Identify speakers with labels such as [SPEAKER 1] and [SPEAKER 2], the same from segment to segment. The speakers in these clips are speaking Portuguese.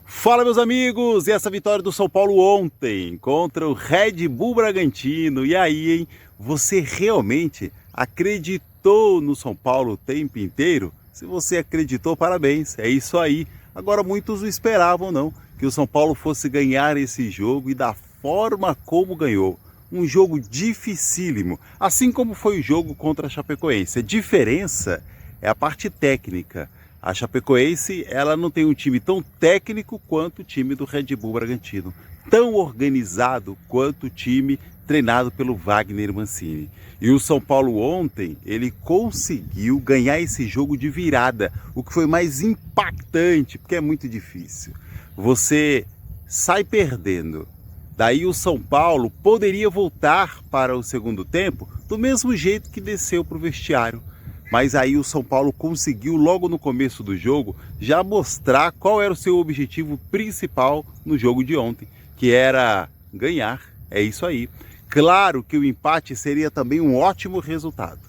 [SPEAKER 1] Fala, meus amigos! E essa vitória do São Paulo ontem contra o Red Bull Bragantino. E aí, hein? Você realmente acreditou no São Paulo o tempo inteiro? Se você acreditou, parabéns, é isso aí. Agora, muitos não esperavam, não, que o São Paulo fosse ganhar esse jogo e da forma como ganhou. Um jogo dificílimo, assim como foi o jogo contra a Chapecoense. A diferença é a parte técnica. A Chapecoense, ela não tem um time tão técnico quanto o time do Red Bull Bragantino, tão organizado quanto o time treinado pelo Wagner Mancini. E o São Paulo ontem, ele conseguiu ganhar esse jogo de virada, o que foi mais impactante, porque é muito difícil. Você sai perdendo, daí o São Paulo poderia voltar para o segundo tempo do mesmo jeito que desceu para o vestiário. Mas aí o São Paulo conseguiu, logo no começo do jogo, já mostrar qual era o seu objetivo principal no jogo de ontem, que era ganhar. É isso aí. Claro que o empate seria também um ótimo resultado,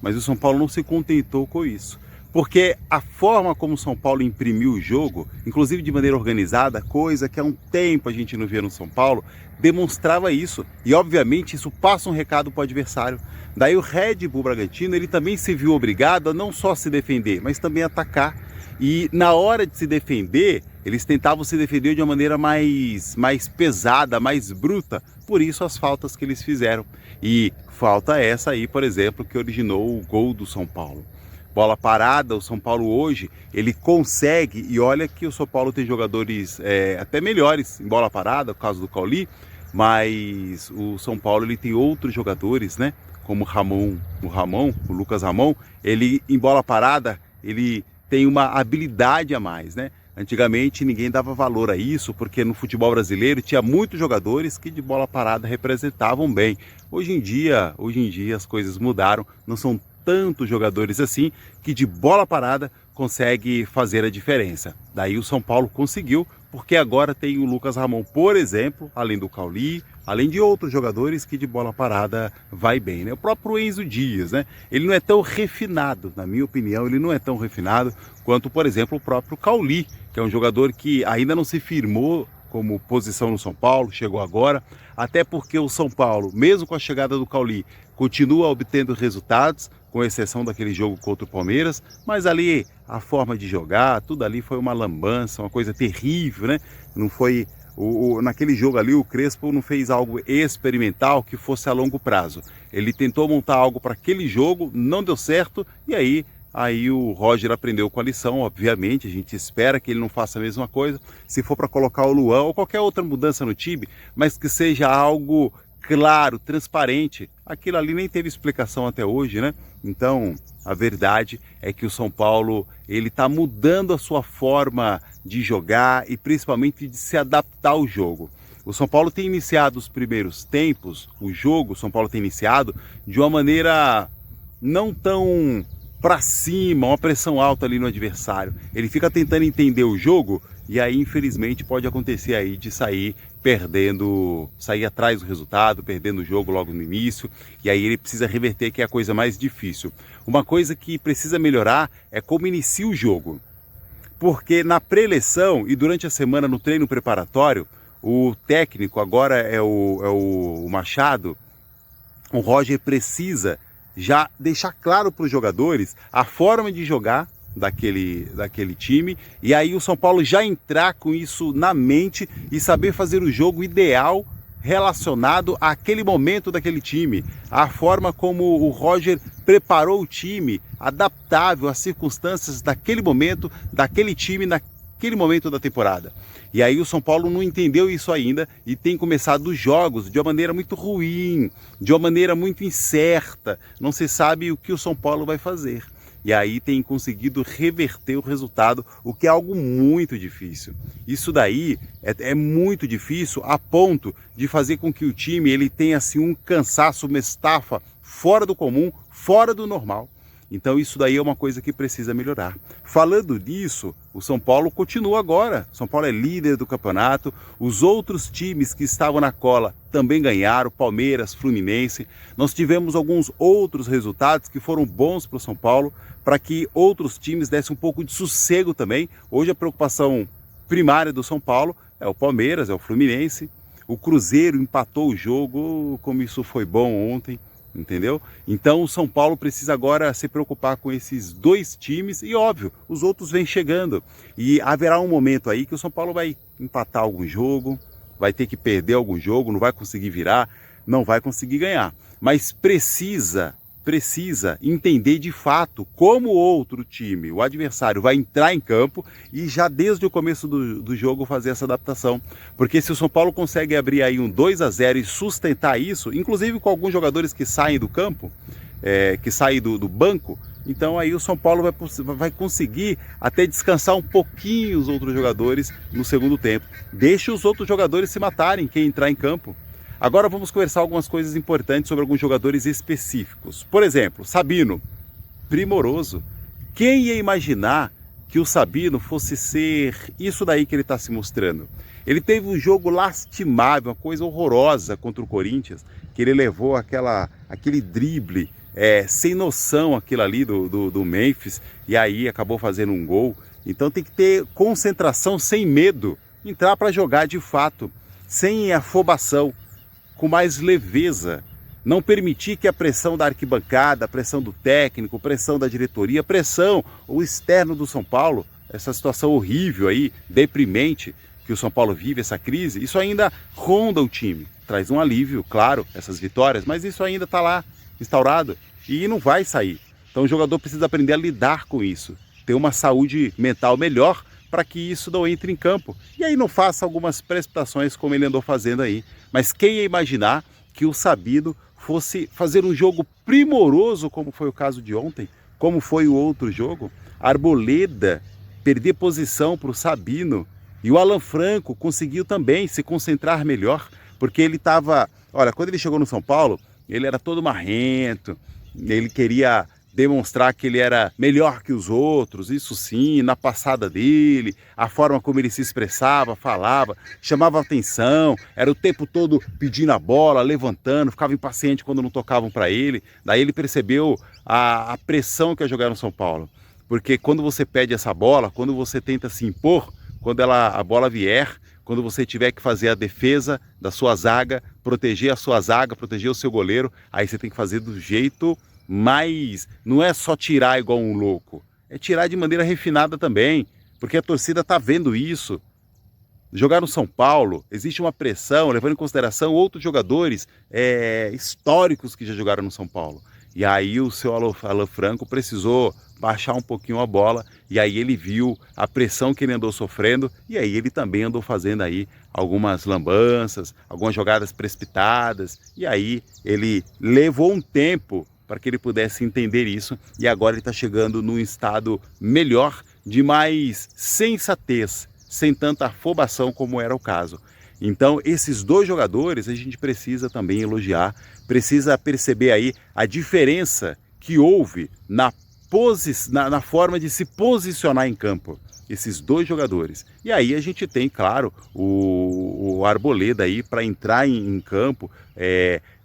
[SPEAKER 1] mas o São Paulo não se contentou com isso. Porque a forma como o São Paulo imprimiu o jogo, inclusive de maneira organizada, coisa que há um tempo a gente não via no São Paulo, demonstrava isso. E obviamente isso passa um recado para o adversário. Daí o Red Bull Bragantino, ele também se viu obrigado a não só se defender, mas também atacar. E na hora de se defender, eles tentavam se defender de uma maneira mais pesada, mais bruta. Por isso as faltas que eles fizeram. E falta essa aí, por exemplo, que originou o gol do São Paulo. Bola parada, o São Paulo hoje, ele consegue, e olha que o São Paulo tem jogadores até melhores em bola parada, no caso do Cauli, mas o São Paulo ele tem outros jogadores, né? Como o Lucas Ramon, ele em bola parada, ele tem uma habilidade a mais, né? Antigamente ninguém dava valor a isso, porque no futebol brasileiro tinha muitos jogadores que de bola parada representavam bem. Hoje em dia as coisas mudaram, não são tantos jogadores assim que de bola parada consegue fazer a diferença. Daí o São Paulo conseguiu, porque agora tem o Lucas Ramon, por exemplo, além do Cauli, além de outros jogadores que de bola parada vai bem, né? O próprio Enzo Dias, né? Ele não é tão refinado, na minha opinião, ele não é tão refinado quanto, por exemplo, o próprio Cauli, que é um jogador que ainda não se firmou como posição no São Paulo, chegou agora, até porque o São Paulo, mesmo com a chegada do Cauli, continua obtendo resultados, com exceção daquele jogo contra o Palmeiras, mas ali a forma de jogar, tudo ali foi uma lambança, uma coisa terrível, né? Não foi naquele jogo ali o Crespo não fez algo experimental que fosse a longo prazo. Ele tentou montar algo para aquele jogo, não deu certo, e aí o Roger aprendeu com a lição, obviamente, a gente espera que ele não faça a mesma coisa. Se for para colocar o Luan ou qualquer outra mudança no time, mas que seja algo claro, transparente, aquilo ali nem teve explicação até hoje, né? Então, a verdade é que o São Paulo, ele está mudando a sua forma de jogar e principalmente de se adaptar ao jogo. O São Paulo tem iniciado os primeiros tempos, o São Paulo tem iniciado de uma maneira não tão para cima, uma pressão alta ali no adversário. Ele fica tentando entender o jogo e aí, infelizmente, pode acontecer aí de sair perdendo, sair atrás do resultado, perdendo o jogo logo no início, e aí ele precisa reverter, que é a coisa mais difícil. Uma coisa que precisa melhorar é como inicia o jogo. Porque na pré-eleição e durante a semana no treino preparatório, o técnico, agora é o Machado, o Roger precisa já deixar claro para os jogadores a forma de jogar daquele time, e aí o São Paulo já entrar com isso na mente e saber fazer o jogo ideal relacionado àquele momento daquele time, a forma como o Roger preparou o time, adaptável às circunstâncias daquele momento, daquele time, naquele momento da temporada. E aí o São Paulo não entendeu isso ainda e tem começado os jogos de uma maneira muito ruim, de uma maneira muito incerta, não se sabe o que o São Paulo vai fazer. E aí tem conseguido reverter o resultado, o que é algo muito difícil. Isso daí é muito difícil a ponto de fazer com que o time ele tenha assim, um cansaço, uma estafa fora do comum, fora do normal. Então isso daí é uma coisa que precisa melhorar. Falando disso, o São Paulo continua agora. O São Paulo é líder do campeonato. Os outros times que estavam na cola também ganharam, Palmeiras, Fluminense. Nós tivemos alguns outros resultados que foram bons para o São Paulo, para que outros times dessem um pouco de sossego também. Hoje a preocupação primária do São Paulo é o Palmeiras, é o Fluminense. O Cruzeiro empatou o jogo, como isso foi bom ontem, entendeu? Então o São Paulo precisa agora se preocupar com esses dois times e, óbvio, os outros vêm chegando. E haverá um momento aí que o São Paulo vai empatar algum jogo, vai ter que perder algum jogo, não vai conseguir virar, não vai conseguir ganhar. Mas precisa entender de fato como o outro time, o adversário, vai entrar em campo e já desde o começo do jogo fazer essa adaptação. Porque se o São Paulo consegue abrir aí um 2-0 e sustentar isso, inclusive com alguns jogadores que saem do campo, que saem do banco, então aí o São Paulo vai conseguir até descansar um pouquinho os outros jogadores no segundo tempo. Deixa os outros jogadores se matarem, quem entrar em campo. Agora vamos conversar algumas coisas importantes sobre alguns jogadores específicos. Por exemplo, Sabino, primoroso. Quem ia imaginar que o Sabino fosse ser isso daí que ele está se mostrando? Ele teve um jogo lastimável, uma coisa horrorosa contra o Corinthians, que ele levou aquele drible sem noção, aquilo ali do Memphis, e aí acabou fazendo um gol. Então tem que ter concentração sem medo, entrar para jogar de fato, sem afobação, com mais leveza, não permitir que a pressão da arquibancada, a pressão do técnico, a pressão da diretoria, a pressão, o externo do São Paulo, essa situação horrível aí, deprimente, que o São Paulo vive, essa crise, isso ainda ronda o time. Traz um alívio, claro, essas vitórias, mas isso ainda está lá, instaurado, e não vai sair. Então o jogador precisa aprender a lidar com isso, ter uma saúde mental melhor para que isso não entre em campo. E aí não faça algumas precipitações como ele andou fazendo aí. Mas quem ia imaginar que o Sabino fosse fazer um jogo primoroso, como foi o caso de ontem, como foi o outro jogo? Arboleda perder posição para o Sabino. E o Alan Franco conseguiu também se concentrar melhor, porque ele estava... Olha, quando ele chegou no São Paulo, ele era todo marrento, ele queria demonstrar que ele era melhor que os outros, isso sim, na passada dele, a forma como ele se expressava, falava, chamava atenção, era o tempo todo pedindo a bola, levantando, ficava impaciente quando não tocavam para ele. Daí ele percebeu a pressão que é jogar no São Paulo, porque quando você pede essa bola, quando você tenta se impor, quando a bola vier, quando você tiver que fazer a defesa da sua zaga, proteger a sua zaga, proteger o seu goleiro, aí você tem que fazer do jeito... Mas não é só tirar igual um louco, é tirar de maneira refinada também, porque a torcida está vendo isso. Jogar no São Paulo, existe uma pressão, levando em consideração outros jogadores históricos que já jogaram no São Paulo. E aí o seu Alan Franco precisou baixar um pouquinho a bola, e aí ele viu a pressão que ele andou sofrendo, e aí ele também andou fazendo aí algumas lambanças, algumas jogadas precipitadas, e aí ele levou um tempo para que ele pudesse entender isso, e agora ele está chegando num estado melhor, de mais sensatez, sem tanta afobação como era o caso. Então esses dois jogadores a gente precisa também elogiar, precisa perceber aí a diferença que houve na forma de se posicionar em campo, esses dois jogadores. E aí a gente tem, claro, o Arboleda aí para entrar em campo,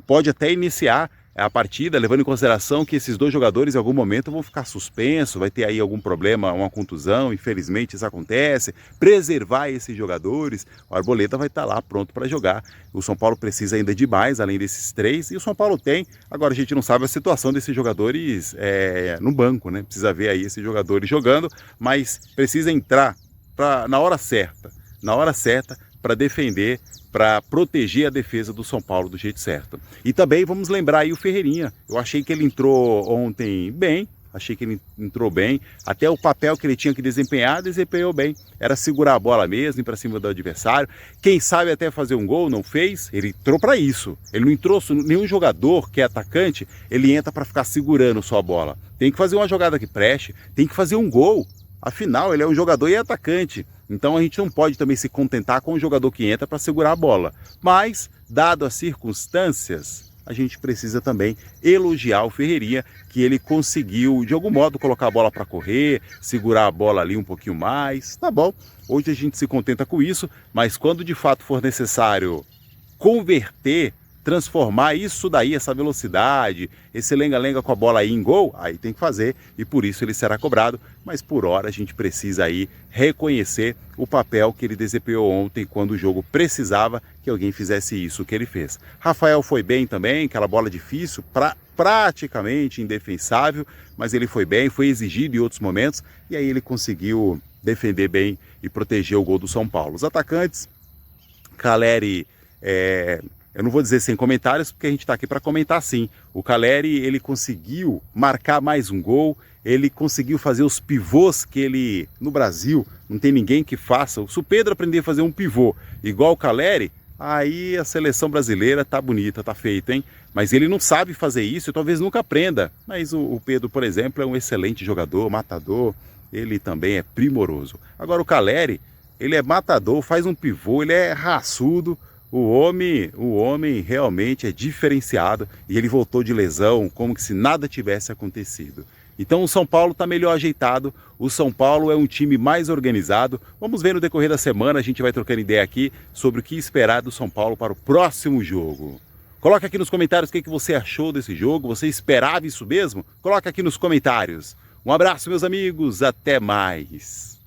[SPEAKER 1] pode até iniciar a partida, levando em consideração que esses dois jogadores em algum momento vão ficar suspensos, vai ter aí algum problema, uma contusão, infelizmente isso acontece, preservar esses jogadores, o Arboleda vai estar lá pronto para jogar. O São Paulo precisa ainda de mais, além desses três, e o São Paulo tem, agora a gente não sabe a situação desses jogadores no banco, né? Precisa ver aí esses jogadores jogando, mas precisa entrar na hora certa para defender, para proteger a defesa do São Paulo do jeito certo. E também vamos lembrar aí o Ferreirinha. Eu achei que ele entrou ontem bem, até o papel que ele tinha que desempenhar, desempenhou bem. Era segurar a bola mesmo, ir para cima do adversário. Quem sabe até fazer um gol, não fez, ele entrou para isso. Ele não entrou, nenhum jogador que é atacante, ele entra para ficar segurando sua bola. Tem que fazer uma jogada que preste, tem que fazer um gol. Afinal, ele é um jogador e é atacante. Então a gente não pode também se contentar com o jogador que entra para segurar a bola. Mas, dado as circunstâncias, a gente precisa também elogiar o Ferreirinha, que ele conseguiu, de algum modo, colocar a bola para correr, segurar a bola ali um pouquinho mais. Tá bom, hoje a gente se contenta com isso, mas quando de fato for necessário converter transformar isso daí, essa velocidade, esse lenga-lenga com a bola aí em gol, aí tem que fazer e por isso ele será cobrado. Mas por hora a gente precisa aí reconhecer o papel que ele desempenhou ontem quando o jogo precisava que alguém fizesse isso que ele fez. Rafael foi bem também, aquela bola difícil, praticamente indefensável, mas ele foi bem, foi exigido em outros momentos e aí ele conseguiu defender bem e proteger o gol do São Paulo. Os atacantes, Calleri, eu não vou dizer sem comentários, porque a gente está aqui para comentar sim. O Calleri, ele conseguiu marcar mais um gol, ele conseguiu fazer os pivôs que ele, no Brasil, não tem ninguém que faça. Se o Pedro aprender a fazer um pivô igual o Calleri, aí a seleção brasileira tá bonita, tá feita, hein? Mas ele não sabe fazer isso e talvez nunca aprenda. Mas o Pedro, por exemplo, é um excelente jogador, matador, ele também é primoroso. Agora o Calleri, ele é matador, faz um pivô, ele é raçudo. O homem realmente é diferenciado e ele voltou de lesão como se nada tivesse acontecido. Então o São Paulo está melhor ajeitado, o São Paulo é um time mais organizado. Vamos ver no decorrer da semana, a gente vai trocando ideia aqui sobre o que esperar do São Paulo para o próximo jogo. Coloca aqui nos comentários o que você achou desse jogo, você esperava isso mesmo? Coloca aqui nos comentários. Um abraço, meus amigos, até mais!